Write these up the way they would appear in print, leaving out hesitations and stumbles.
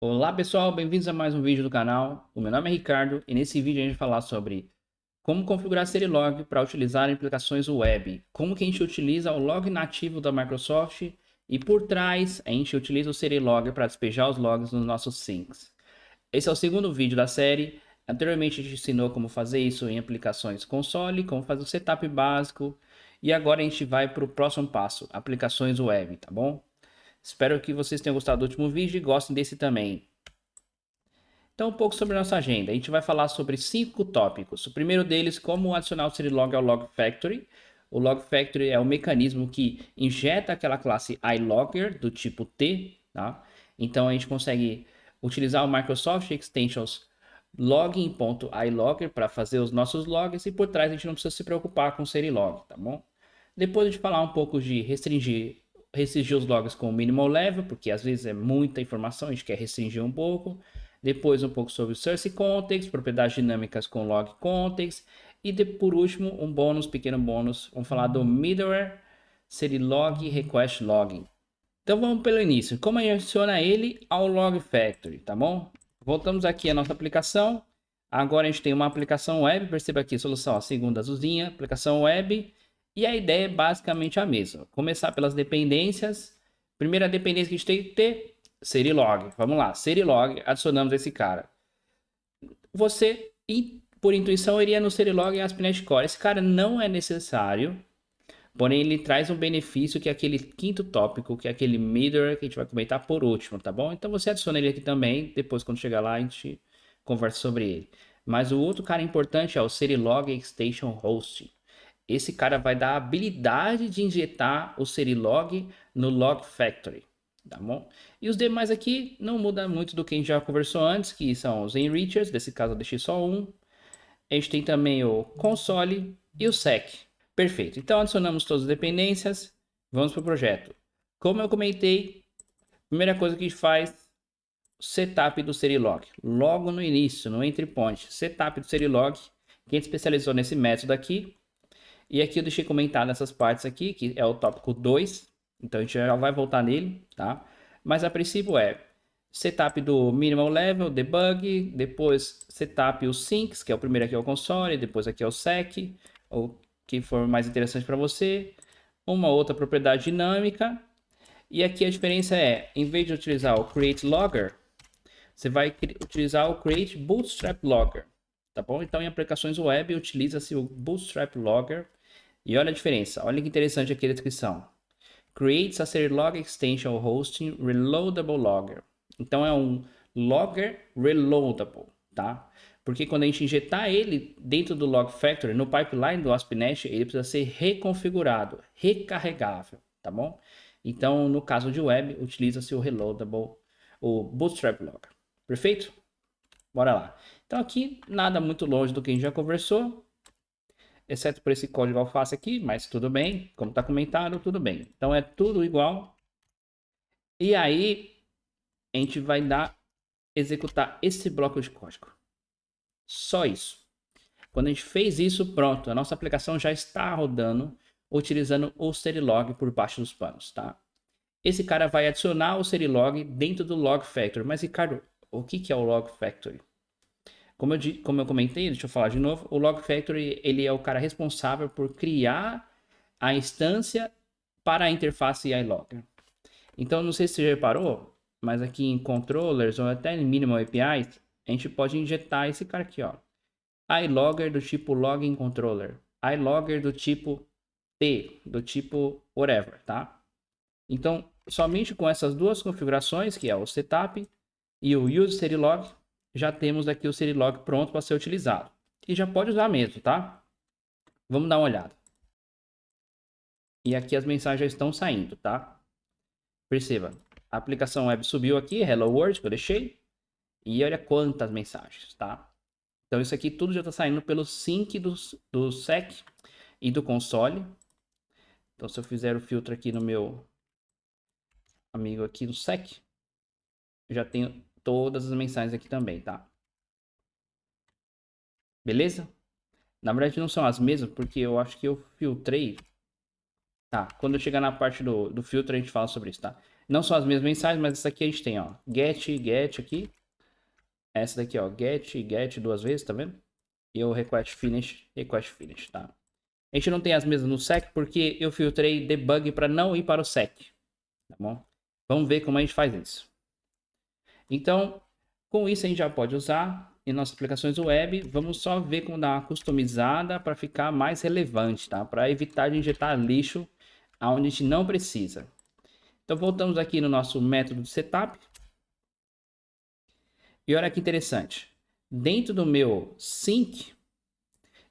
Olá pessoal, bem-vindos a mais um vídeo do canal. O meu nome é Ricardo e nesse vídeo a gente vai falar sobre como configurar Serilog para utilizar em aplicações web, como que a gente utiliza o log nativo da Microsoft e por trás a gente utiliza o Serilog para despejar os logs nos nossos syncs. Esse é o segundo vídeo da série. Anteriormente a gente ensinou como fazer isso em aplicações console, como fazer o setup básico e agora a gente vai para o próximo passo, aplicações web, tá bom? Espero que vocês tenham gostado do último vídeo e gostem desse também. Então, um pouco sobre a nossa agenda. A gente vai falar sobre 5 tópicos. O primeiro deles, como adicionar o Serilog ao Log Factory. O Log Factory é o mecanismo que injeta aquela classe iLogger do tipo T, tá? Então, a gente consegue utilizar o Microsoft Extensions login.ilogger para fazer os nossos logs e por trás a gente não precisa se preocupar com o Serilog, tá bom? Depois a gente falar um pouco de restringir os logs com o minimal level, porque às vezes é muita informação, a gente quer restringir um pouco. Depois um pouco sobre o source context, propriedades dinâmicas com log context. E por último, um bônus, pequeno bônus, vamos falar do middleware Serilog Request Logging. Então vamos pelo início. Como a gente adiciona ele ao Log Factory, tá bom? Voltamos aqui à nossa aplicação. Agora a gente tem uma aplicação web, perceba aqui, solução, a segunda azulzinha, aplicação web. E a ideia é basicamente a mesma. Começar pelas dependências. Primeira dependência que a gente tem que ter, Serilog. Vamos lá, Serilog, adicionamos esse cara. Você, por intuição, iria no Serilog e ASP.NET Core. Esse cara não é necessário, porém ele traz um benefício que é aquele quinto tópico, que é aquele middleware que a gente vai comentar por último, tá bom? Então você adiciona ele aqui também, depois quando chegar lá a gente conversa sobre ele. Mas o outro cara importante é o Serilog Extension Hosting. Esse cara vai dar a habilidade de injetar o Serilog no Log Factory, tá bom? E os demais aqui não muda muito do que a gente já conversou antes, que são os enrichers, desse caso eu deixei só um. A gente tem também o console e o sec. Perfeito, então adicionamos todas as dependências, vamos para o projeto. Como eu comentei, primeira coisa que a gente faz, setup do Serilog. Logo no início, no entry point, setup do Serilog. Quem especializou nesse método aqui. E aqui eu deixei comentar nessas partes aqui, que é o tópico 2. Então a gente já vai voltar nele, tá? Mas a princípio é setup do minimal level, debug, depois setup os syncs, que é o primeiro aqui é o console, depois aqui é o sec, o que for mais interessante para você. Uma outra propriedade dinâmica. E aqui a diferença é, em vez de utilizar o create logger, você vai utilizar o create bootstrap logger, tá bom? Então em aplicações web utiliza-se o bootstrap logger. E olha a diferença, olha que interessante aqui a descrição. Creates a Serilog Extension Hosting Reloadable Logger. Então é um logger reloadable, tá? Porque quando a gente injetar ele dentro do Log Factory, no pipeline do ASP.NET, ele precisa ser reconfigurado, recarregável, tá bom? Então, no caso de web, utiliza-se o reloadable, o Bootstrap Logger. Perfeito? Bora lá. Então aqui, nada muito longe do que a gente já conversou, exceto por esse código alface aqui, mas tudo bem, como está comentado, tudo bem. Então é tudo igual. E aí a gente vai executar esse bloco de código. Só isso. Quando a gente fez isso, pronto, a nossa aplicação já está rodando utilizando o Serilog por baixo dos panos, tá? Esse cara vai adicionar o Serilog dentro do Log Factory. Mas Ricardo, o que é o Log Factory? Como eu comentei, deixa eu falar de novo, o Log Factory ele é o cara responsável por criar a instância para a interface iLogger. Então, não sei se você reparou, mas aqui em controllers ou até em minimal APIs, a gente pode injetar esse cara aqui, ó. iLogger do tipo login controller, iLogger do tipo T, do tipo whatever, tá? Então, somente com essas duas configurações, que é o setup e o use Serilog, já temos aqui o Serilog pronto para ser utilizado. E já pode usar mesmo, tá? Vamos dar uma olhada. E aqui as mensagens já estão saindo, tá? Perceba, a aplicação web subiu aqui, Hello World, que eu deixei. E olha quantas mensagens, tá? Então isso aqui tudo já está saindo pelo sync do sec e do console. Então se eu fizer o filtro aqui no meu amigo aqui no sec, eu já tenho todas as mensagens aqui também, tá? Beleza? Na verdade não são as mesmas, porque eu acho que eu filtrei. Tá, quando eu chegar na parte do filtro a gente fala sobre isso, tá? Não são as mesmas mensagens, mas essa aqui a gente tem, ó, get aqui. Essa daqui, ó, get duas vezes, tá vendo? E o request finish, tá? A gente não tem as mesmas no sec porque eu filtrei debug para não ir para o sec, tá bom? Vamos ver como a gente faz isso. Então, com isso a gente já pode usar em nossas aplicações web. Vamos só ver como dar uma customizada para ficar mais relevante, tá? Para evitar de injetar lixo aonde a gente não precisa. Então voltamos aqui no nosso método de setup. E olha que interessante. Dentro do meu sync,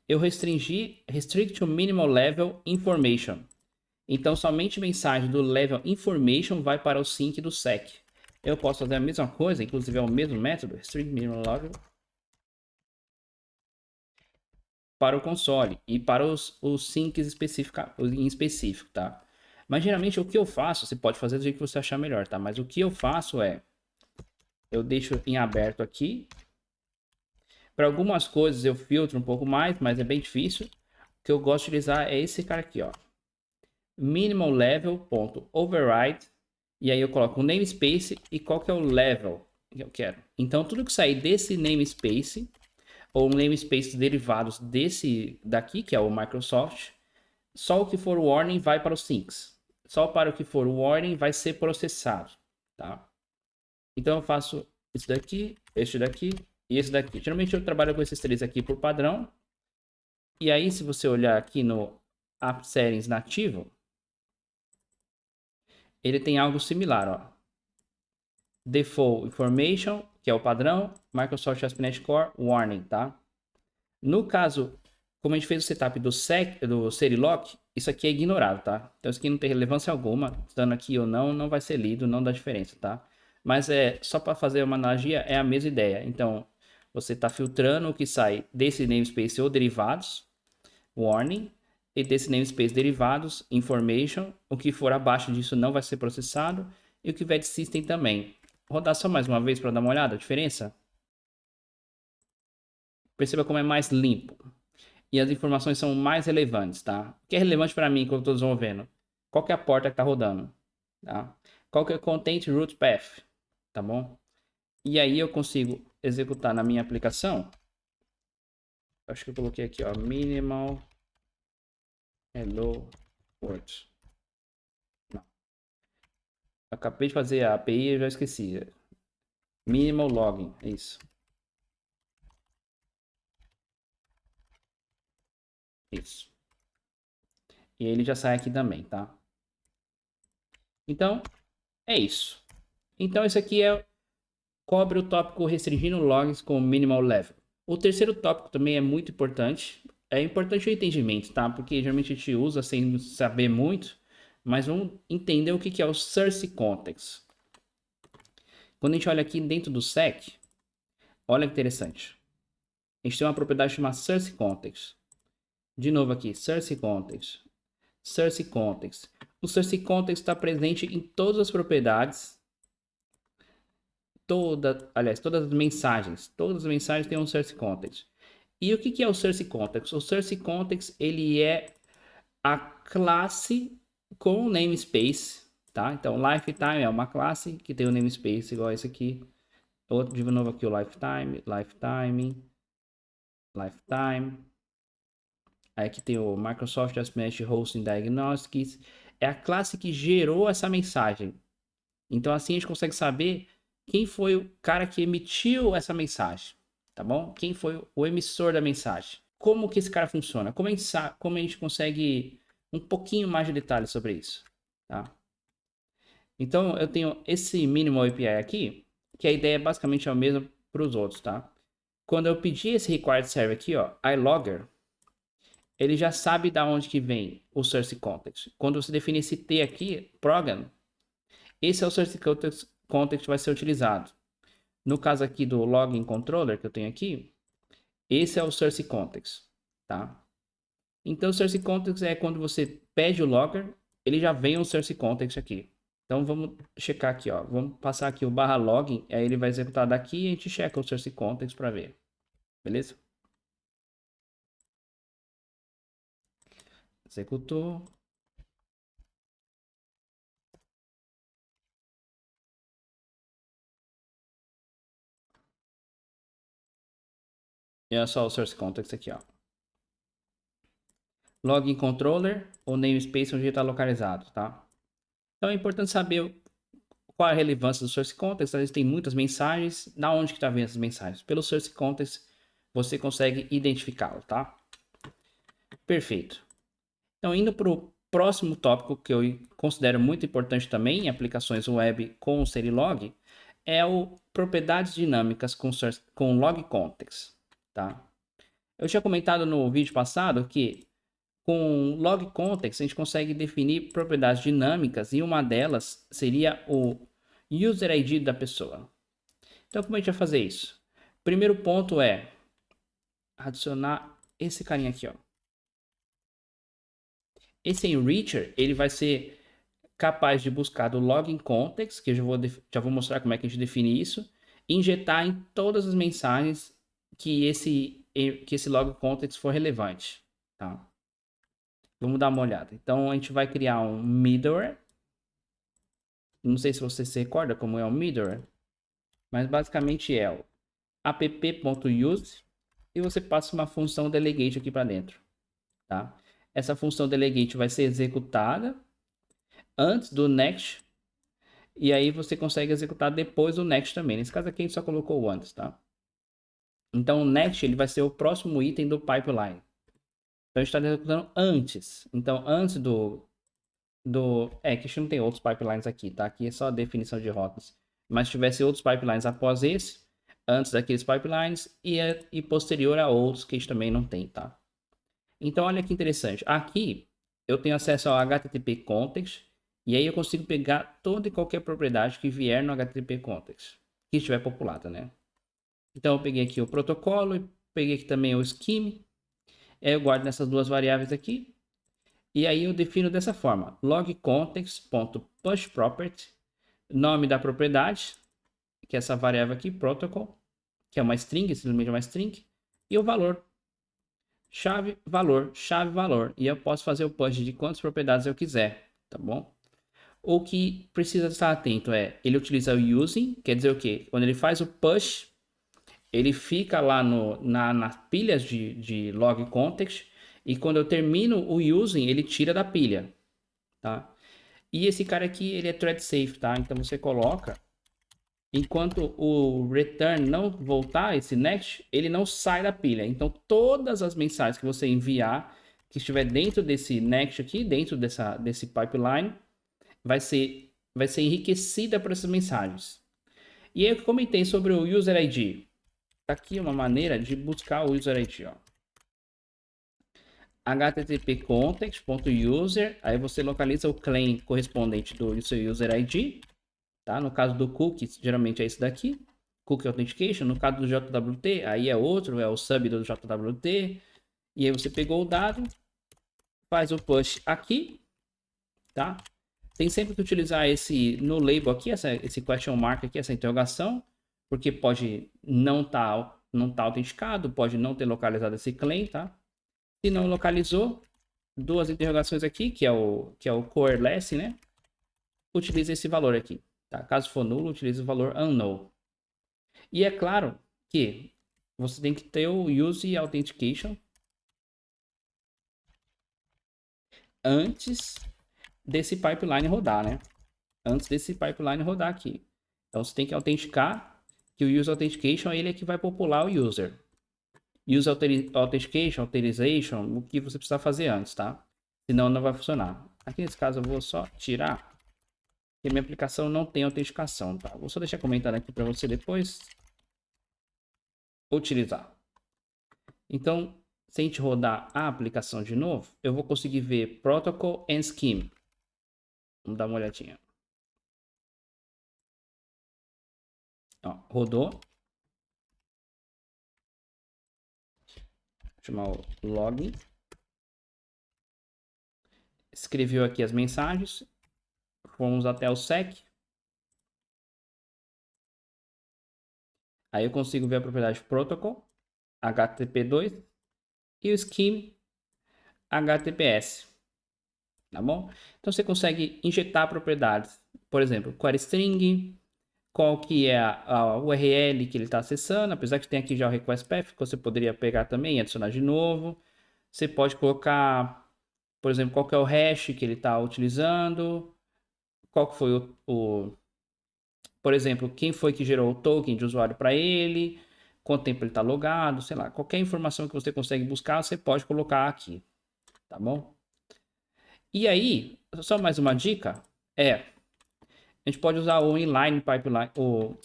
eu restringi restrict to minimal level information. Então somente mensagem do level information vai para o sync do sec. Eu posso fazer a mesma coisa, inclusive é o mesmo método, restrict minimal level, para o console e para os syncs em específico, tá? Mas geralmente o que eu faço, você pode fazer do jeito que você achar melhor, tá? Mas o que eu faço é, eu deixo em aberto aqui. Para algumas coisas eu filtro um pouco mais, mas é bem difícil. O que eu gosto de utilizar é esse cara aqui, ó. Minimal level.override. E aí eu coloco o namespace e qual que é o level que eu quero. Então tudo que sair desse namespace ou namespace derivados desse daqui, que é o Microsoft, só o que for warning vai para os syncs. Só para o que for warning vai ser processado, tá? Então eu faço isso daqui, este daqui e esse daqui. Geralmente eu trabalho com esses três aqui por padrão. E aí se você olhar aqui no App Settings nativo, ele tem algo similar, ó. Default Information, que é o padrão, Microsoft ASP.NET Core, Warning, tá? No caso, como a gente fez o setup do Serilock, isso aqui é ignorado, tá? Então isso aqui não tem relevância alguma, estando aqui ou não, não vai ser lido, não dá diferença, tá? Mas é só para fazer uma analogia, é a mesma ideia. Então, você está filtrando o que sai desse namespace ou derivados, warning, e desse namespace derivados, information, o que for abaixo disso não vai ser processado, e o que vier de system também. Vou rodar só mais uma vez para dar uma olhada, a diferença. Perceba como é mais limpo. E as informações são mais relevantes, tá? O que é relevante para mim quando eu estou desenvolvendo? Qual que é a porta que está rodando? Tá? Qual que é o Content Root Path? Tá bom? E aí eu consigo executar na minha aplicação. Acho que eu coloquei aqui, ó, minimal hello world. Não. Acabei de fazer a API e eu já esqueci. Minimal login, é isso. Isso. E ele já sai aqui também, tá? Então, é isso. Então, esse aqui cobre o tópico restringindo logs com minimal level. O terceiro tópico também é muito importante. É importante o entendimento, tá? Porque geralmente a gente usa sem saber muito, mas vamos entender o que é o source context. Quando a gente olha aqui dentro do sec, olha que interessante. A gente tem uma propriedade chamada source context. De novo aqui, source context. Source context. O source context está presente em todas as propriedades. Todas as mensagens. Todas as mensagens têm um source context. E o que é o source context? O source context ele é a classe com o namespace, tá? Então, lifetime é uma classe que tem o namespace igual a esse aqui. Outro de novo aqui o lifetime. Aí aqui tem o Microsoft ASP.NET Hosting Diagnostics. É a classe que gerou essa mensagem. Então assim a gente consegue saber quem foi o cara que emitiu essa mensagem, tá bom? Quem foi o emissor da mensagem. Como que esse cara funciona? Como a gente consegue um pouquinho mais de detalhes sobre isso, tá? Então eu tenho esse minimal API aqui, que a ideia é basicamente a mesma para os outros, tá? Quando eu pedir esse required server aqui, ó, iLogger, ele já sabe da onde que vem o source context. Quando você define esse T aqui, program, esse é o source context que vai ser utilizado. No caso aqui do login controller que eu tenho aqui, esse é o source context, tá? Então o source context é quando você pede o logger, ele já vem o source context aqui. Então vamos checar aqui, ó. Vamos passar aqui o /login, aí ele vai executar daqui e a gente checa o source context para ver. Beleza? Executou. E é só o source context aqui, ó. Login controller ou namespace onde está localizado, tá? Então é importante saber qual a relevância do source context. Às vezes tem muitas mensagens. Da onde que está vindo essas mensagens? Pelo source context você consegue identificá-lo, tá? Perfeito. Então indo para o próximo tópico que eu considero muito importante também em aplicações web com o Serilog é o propriedades dinâmicas com log context, tá? Eu tinha comentado no vídeo passado que com log context a gente consegue definir propriedades dinâmicas e uma delas seria o user ID da pessoa. Então como a gente vai fazer isso? Primeiro ponto é adicionar esse carinha aqui, ó. Esse enricher, ele vai ser capaz de buscar do login context, que eu já vou mostrar como é que a gente define isso, e injetar em todas as mensagens que esse log context for relevante, tá? Vamos dar uma olhada. Então a gente vai criar um middleware. Não sei se você se recorda como é o middleware, mas basicamente é o app.use e você passa uma função delegate aqui para dentro, tá? Essa função delegate vai ser executada antes do next e aí você consegue executar depois do next também. Nesse caso aqui a gente só colocou o antes, tá? Então o next ele vai ser o próximo item do pipeline. Então a gente está executando antes. Então antes que a gente não tem outros pipelines aqui, tá? Aqui é só a definição de rotas. Mas se tivesse outros pipelines após esse, antes daqueles pipelines e posterior a outros que a gente também não tem, tá? Então olha que interessante. Aqui eu tenho acesso ao HTTP context e aí eu consigo pegar toda e qualquer propriedade que vier no HTTP context, que estiver populada, né? Então eu peguei aqui o protocolo e peguei aqui também o scheme. Aí eu guardo nessas duas variáveis aqui. E aí eu defino dessa forma: log context.pushProperty, nome da propriedade, que é essa variável aqui, protocol, que é uma string, simplesmente uma string, e o valor, chave, valor, chave, valor. E eu posso fazer o push de quantas propriedades eu quiser, tá bom? O que precisa estar atento é, ele utiliza o using, quer dizer o quê? Quando ele faz o push, ele fica lá nas pilhas de log context, e quando eu termino o using, ele tira da pilha, tá? E esse cara aqui, ele é thread safe, tá? Então você coloca, enquanto o return não voltar, esse next, ele não sai da pilha. Então todas as mensagens que você enviar, que estiver dentro desse next aqui, dentro desse pipeline, vai ser enriquecida por essas mensagens. E aí eu comentei sobre o user ID. Tá aqui uma maneira de buscar o user ID, ó. http context.user, aí você localiza o claim correspondente do seu user ID, tá? No caso do cookie, geralmente é esse daqui, cookie authentication. No caso do JWT, aí é outro, é o sub do JWT. E aí você pegou o dado, faz o push aqui, tá? Tem sempre que utilizar esse no label aqui, esse question mark aqui, essa interrogação, porque pode não tá autenticado, pode não ter localizado esse claim, tá? Se não localizou, duas interrogações aqui, que é o coalesce, né? Utiliza esse valor aqui, tá? Caso for nulo, utiliza o valor unknown. E é claro que você tem que ter o use authentication antes desse pipeline rodar, né? Antes desse pipeline rodar aqui. Então você tem que autenticar que o use authentication ele é que vai popular o user. Use authentication, authorization, o que você precisa fazer antes, tá? Senão não vai funcionar. Aqui nesse caso eu vou só tirar, porque minha aplicação não tem autenticação, tá? Vou só deixar comentado aqui para você depois utilizar. Então, se a gente rodar a aplicação de novo, eu vou conseguir ver Protocol and Scheme. Vamos dar uma olhadinha. Ó, rodou. Vou chamar o login. Escreveu aqui as mensagens. Fomos até o sec. Aí eu consigo ver a propriedade protocol, HTTP2 e o scheme HTTPS. Tá bom? Então você consegue injetar propriedades, por exemplo, query string, qual que é a URL que ele está acessando, apesar que tem aqui já o request path, que você poderia pegar também e adicionar de novo. Você pode colocar, por exemplo, qual que é o hash que ele está utilizando, qual que foi por exemplo, quem foi que gerou o token de usuário para ele, quanto tempo ele está logado, sei lá, qualquer informação que você consegue buscar, você pode colocar aqui, tá bom? E aí, só mais uma dica, a gente pode usar o inline pipeline, o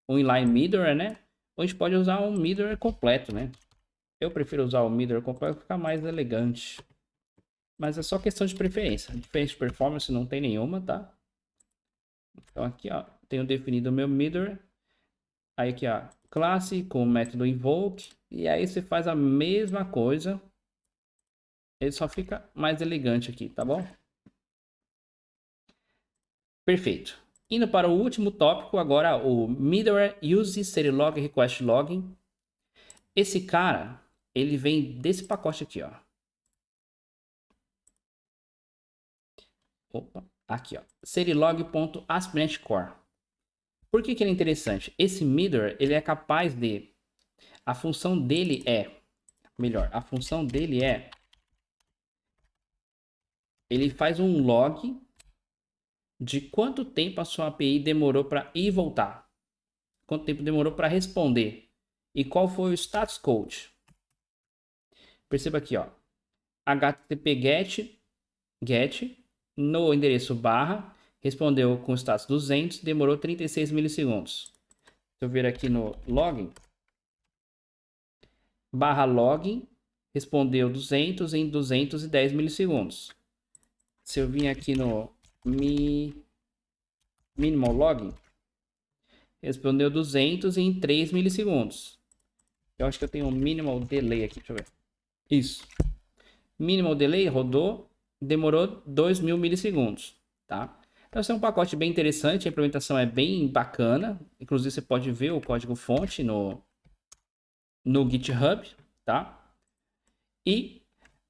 inline middleware, né? Ou a gente pode usar um middleware completo, né? Eu prefiro usar o middleware completo para ficar mais elegante. Mas é só questão de preferência. Diferença de performance não tem nenhuma, tá? Então aqui, ó, tenho definido o meu middleware. Aí aqui, ó, classe com o método invoke. E aí você faz a mesma coisa. Ele só fica mais elegante aqui, tá bom? Perfeito. Indo para o último tópico, agora o middleware use serilog request logging. Esse cara, ele vem desse pacote aqui, ó. Opa, aqui, ó. Serilog.ASP.NET Core. Por que que ele é interessante? Esse middleware, ele é capaz de... A função dele é... Melhor, a função dele é... Ele faz um log de quanto tempo a sua API demorou para ir e voltar. Quanto tempo demorou para responder. E qual foi o status code. Perceba aqui, ó. HTTP get no endereço barra, respondeu com status 200, demorou 36 milissegundos. Se eu vir aqui no login, barra login, respondeu 200 em 210 milissegundos. Se eu vir aqui no minimal login, respondeu 200 em 3 milissegundos. Eu acho que eu tenho um minimal delay aqui, deixa eu ver. Isso. Minimal delay rodou, demorou 2.000 milissegundos, tá? Então, esse é um pacote bem interessante, a implementação é bem bacana. Inclusive, você pode ver o código-fonte no GitHub, tá? E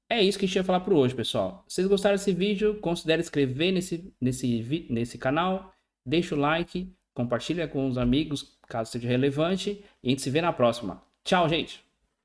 é isso que a gente ia falar por hoje, pessoal. Se vocês gostaram desse vídeo, considere inscrever nesse canal, deixa o like, compartilha com os amigos, caso seja relevante, e a gente se vê na próxima. Tchau, gente!